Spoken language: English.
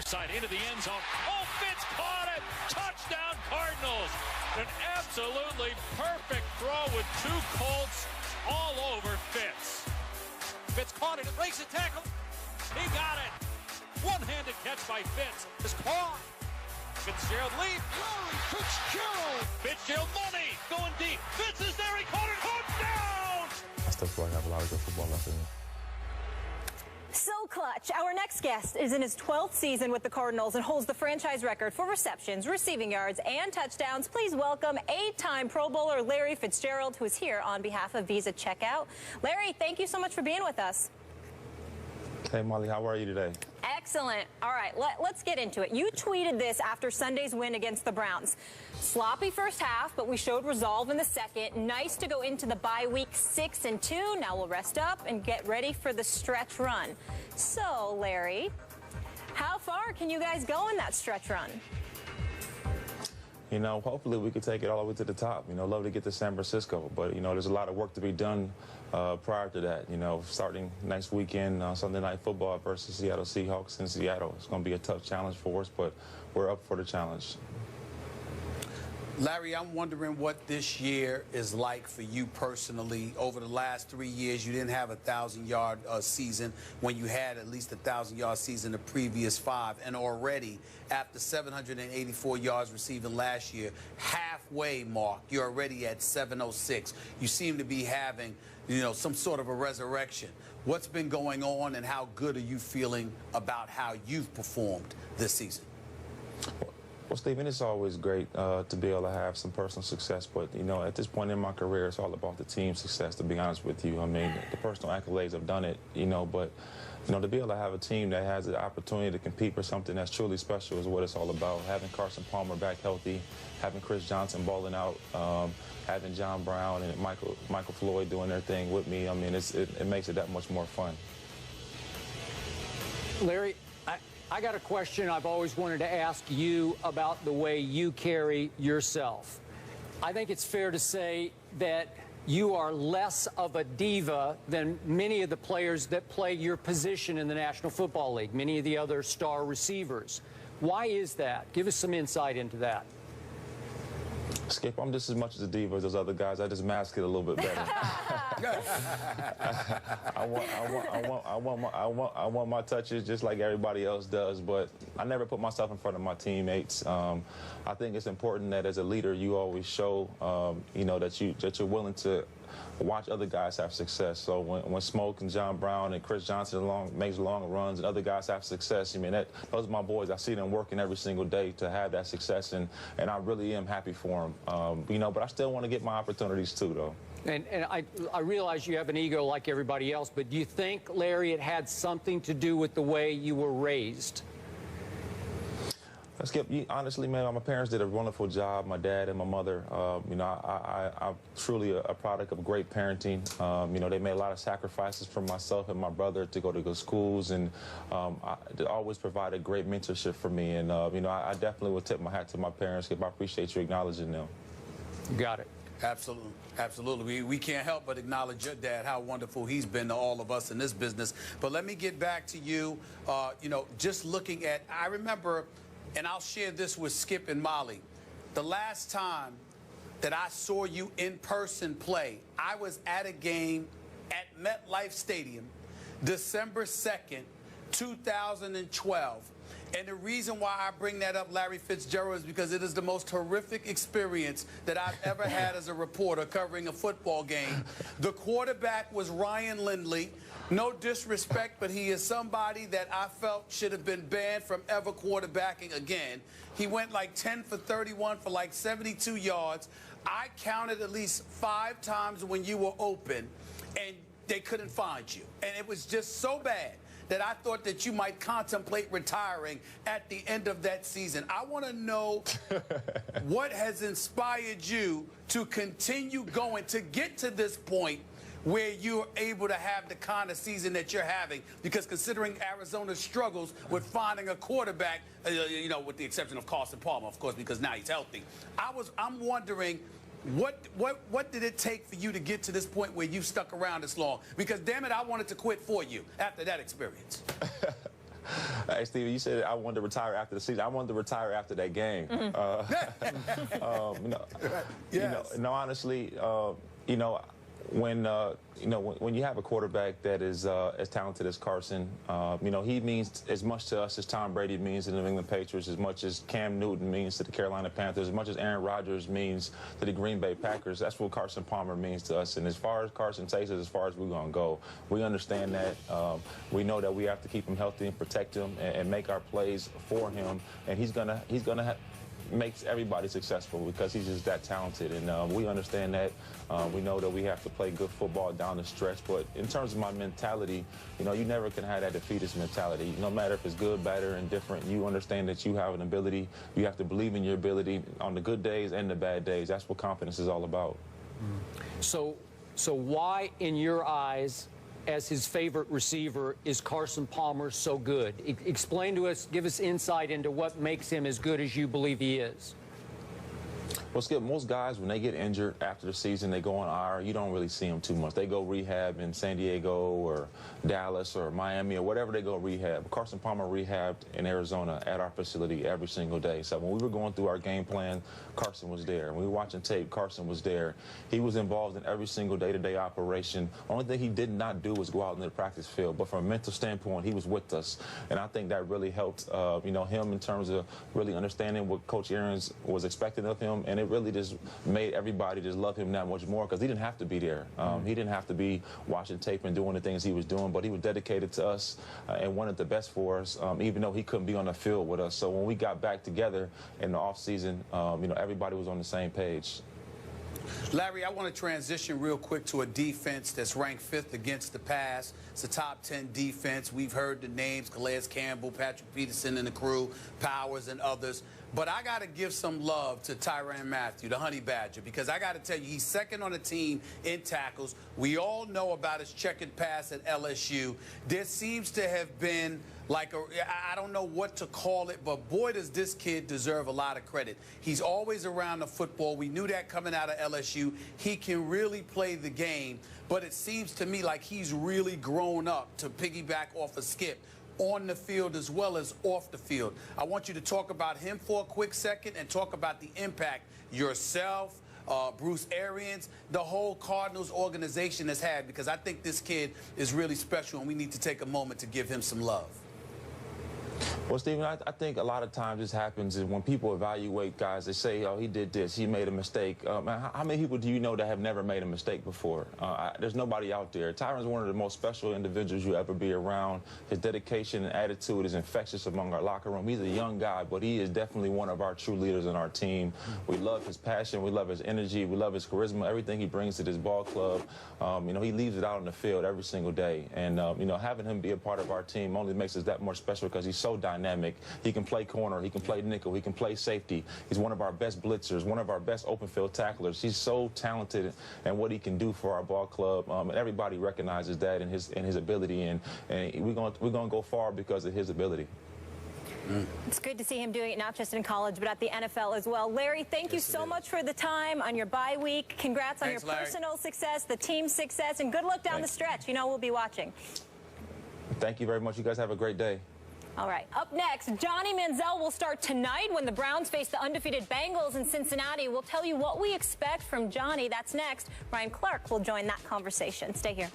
side into the end zone. Oh, Fitz caught it! Touchdown Cardinals! An absolutely perfect throw with two Colts all over Fitz. Fitz caught it and breaks the tackle. He got it. One-handed catch by Fitz. Is caught. Fitzgerald leads. Fitzgerald. Fitzgerald money going deep. Fitz is there. He caught it. Down. I still feel like I have a lot of good football left in me. So clutch. Our next guest is in his 12th season with the Cardinals and holds the franchise record for receptions, receiving yards, and touchdowns. Please welcome 8-time Pro Bowler Larry Fitzgerald, who is here on behalf of Visa Checkout. Larry, thank you so much for being with us. Hey, Molly, how are you today? Excellent. All right, let's get into it. You tweeted this after Sunday's win against the Browns. Sloppy first half, but we showed resolve in the second. Nice to go into the bye week 6-2. Now we'll rest up and get ready for the stretch run. So, Larry, how far can you guys go in that stretch run? You know, hopefully we could take it all the way to the top. You know, love to get to San Francisco, but, you know, there's a lot of work to be done prior to that. You know, starting next weekend, Sunday Night Football versus Seattle Seahawks in Seattle. It's going to be a tough challenge for us, but we're up for the challenge. Larry, I'm wondering what this year is like for you personally. Over the last 3 years, you didn't have a 1,000-yard season when you had at least a 1,000-yard season the previous 5. And already, after 784 yards receiving last year, halfway mark, you're already at 706. You seem to be having, you know, some sort of a resurrection. What's been going on, and how good are you feeling about how you've performed this season? Well, Stephen, it's always great to be able to have some personal success, but, you know, at this point in my career, it's all about the team success, to be honest with you. I mean, the personal accolades have done it, you know, but, you know, to be able to have a team that has the opportunity to compete for something that's truly special is what it's all about. Having Carson Palmer back healthy, having Chris Johnson balling out, having John Brown and Michael Floyd doing their thing with me, I mean, it makes it that much more fun. Larry, I got a question I've always wanted to ask you about the way you carry yourself. I think it's fair to say that you are less of a diva than many of the players that play your position in the National Football League, many of the other star receivers. Why is that? Give us some insight into that. Skip, I'm just as much as a diva as those other guys. I just mask it a little bit better. I want my touches just like everybody else does, but I never put myself in front of my teammates. I think it's important that as a leader, you always show, you know, that you're willing to watch other guys have success. So when Smoke and John Brown and Chris Johnson makes long runs and other guys have success, I mean, those are my boys. I see them working every single day to have that success, and I really am happy for them. You know, but I still want to get my opportunities too, though. And I realize you have an ego like everybody else, but do you think, Larry, it had something to do with the way you were raised? Skip, honestly, man, my parents did a wonderful job, my dad and my mother. You know, I'm truly a product of great parenting. You know, they made a lot of sacrifices for myself and my brother to go to good schools, and they always provided great mentorship for me. And, you know, I definitely would tip my hat to my parents, Skip. I appreciate you acknowledging them. You got it. Absolutely. Absolutely. We can't help but acknowledge your dad, how wonderful he's been to all of us in this business. But let me get back to you. You know, just looking at, I remember, and I'll share this with Skip and Molly, the last time that I saw you in person play, I was at a game at MetLife Stadium, December 2nd, 2012. And the reason why I bring that up, Larry Fitzgerald, is because it is the most horrific experience that I've ever had as a reporter covering a football game. The quarterback was Ryan Lindley. No disrespect, but he is somebody that I felt should have been banned from ever quarterbacking again. He went like 10 for 31 for like 72 yards. I counted at least 5 times when you were open, and they couldn't find you. And it was just so bad that I thought that you might contemplate retiring at the end of that season. I want to know what has inspired you to continue going, to get to this point where you're able to have the kind of season that you're having, because considering Arizona's struggles with finding a quarterback, you know, with the exception of Carson Palmer, of course, because now he's healthy. I'm wondering, what did it take for you to get to this point where you stuck around this long? Because, damn it, I wanted to quit for you after that experience. Hey, Stevie, you said I wanted to retire after the season. I wanted to retire after that game. No, honestly, when you have a quarterback that is as talented as Carson, he means as much to us as Tom Brady means to the New England Patriots, as much as Cam Newton means to the Carolina Panthers, as much as Aaron Rodgers means to the Green Bay Packers. That's what Carson Palmer means to us. And as far as Carson takes us, as far as we're going to go, we understand that. We know that we have to keep him healthy and protect him and make our plays for him. And he's gonna makes everybody successful because he's just that talented, and we understand that. We know that we have to play good football down the stretch, but in terms of my mentality, you never can have that defeatist mentality. No matter if it's good, bad, or indifferent, you understand that you have an ability. You have to believe in your ability on the good days and the bad days. That's what confidence is all about. So why, in your eyes, as his favorite receiver, is Carson Palmer so good? Explain to us, give us insight into what makes him as good as you believe he is. Well, Skip, most guys, when they get injured after the season, they go on IR. You don't really see them too much. They go rehab in San Diego or Dallas or Miami or whatever they go rehab. Carson Palmer rehabbed in Arizona at our facility every single day. So when we were going through our game plan, Carson was there. When we were watching tape, Carson was there. He was involved in every single day-to-day operation. Only thing he did not do was go out into the practice field. But from a mental standpoint, he was with us. And I think that really helped, him in terms of really understanding what Coach Arians was expecting of him. And it really just made everybody just love him that much more because he didn't have to be there. He didn't have to be watching tape and doing the things he was doing, but he was dedicated to us and wanted the best for us, even though he couldn't be on the field with us. So when we got back together in the offseason, everybody was on the same page. Larry, I want to transition real quick to a defense that's ranked 5th against the pass. It's a top 10 defense. We've heard the names, Calais Campbell, Patrick Peterson and the crew, Powers and others. But I got to give some love to Tyrann Mathieu, the Honey Badger, because I got to tell you, he's second on the team in tackles. We all know about his checkered pass at LSU. There seems to have been like I don't know what to call it, but boy, does this kid deserve a lot of credit. He's always around the football. We knew that coming out of LSU. He can really play the game, but it seems to me like he's really grown up, to piggyback off of Skip, on the field as well as off the field. I want you to talk about him for a quick second and talk about the impact yourself, Bruce Arians, the whole Cardinals organization has had, because I think this kid is really special and we need to take a moment to give him some love. Well, Stephen, I think a lot of times this happens is when people evaluate guys, they say, oh, he did this, he made a mistake. How many people do you know that have never made a mistake before? There's nobody out there. Tyrann's one of the most special individuals you'll ever be around. His dedication and attitude is infectious among our locker room. He's a young guy, but he is definitely one of our true leaders in our team. We love his passion, we love his energy, we love his charisma, everything he brings to this ball club. He leaves it out on the field every single day. And, having him be a part of our team only makes us that more special because he's so dynamic. He can play corner, he can play nickel, he can play safety. He's one of our best blitzers, one of our best open field tacklers. He's so talented and what he can do for our ball club, and everybody recognizes that in his ability, and we're going to go far because of his ability. It's good to see him doing it not just in college, but at the NFL as well. Larry, thank you so much for the time on your bye week. Congrats on your personal success, the team's success, and good luck down the stretch. We'll be watching. Thank you very much. You guys have a great day. All right, up next, Johnny Manziel will start tonight when the Browns face the undefeated Bengals in Cincinnati. We'll tell you what we expect from Johnny. That's next. Ryan Clark will join that conversation. Stay here.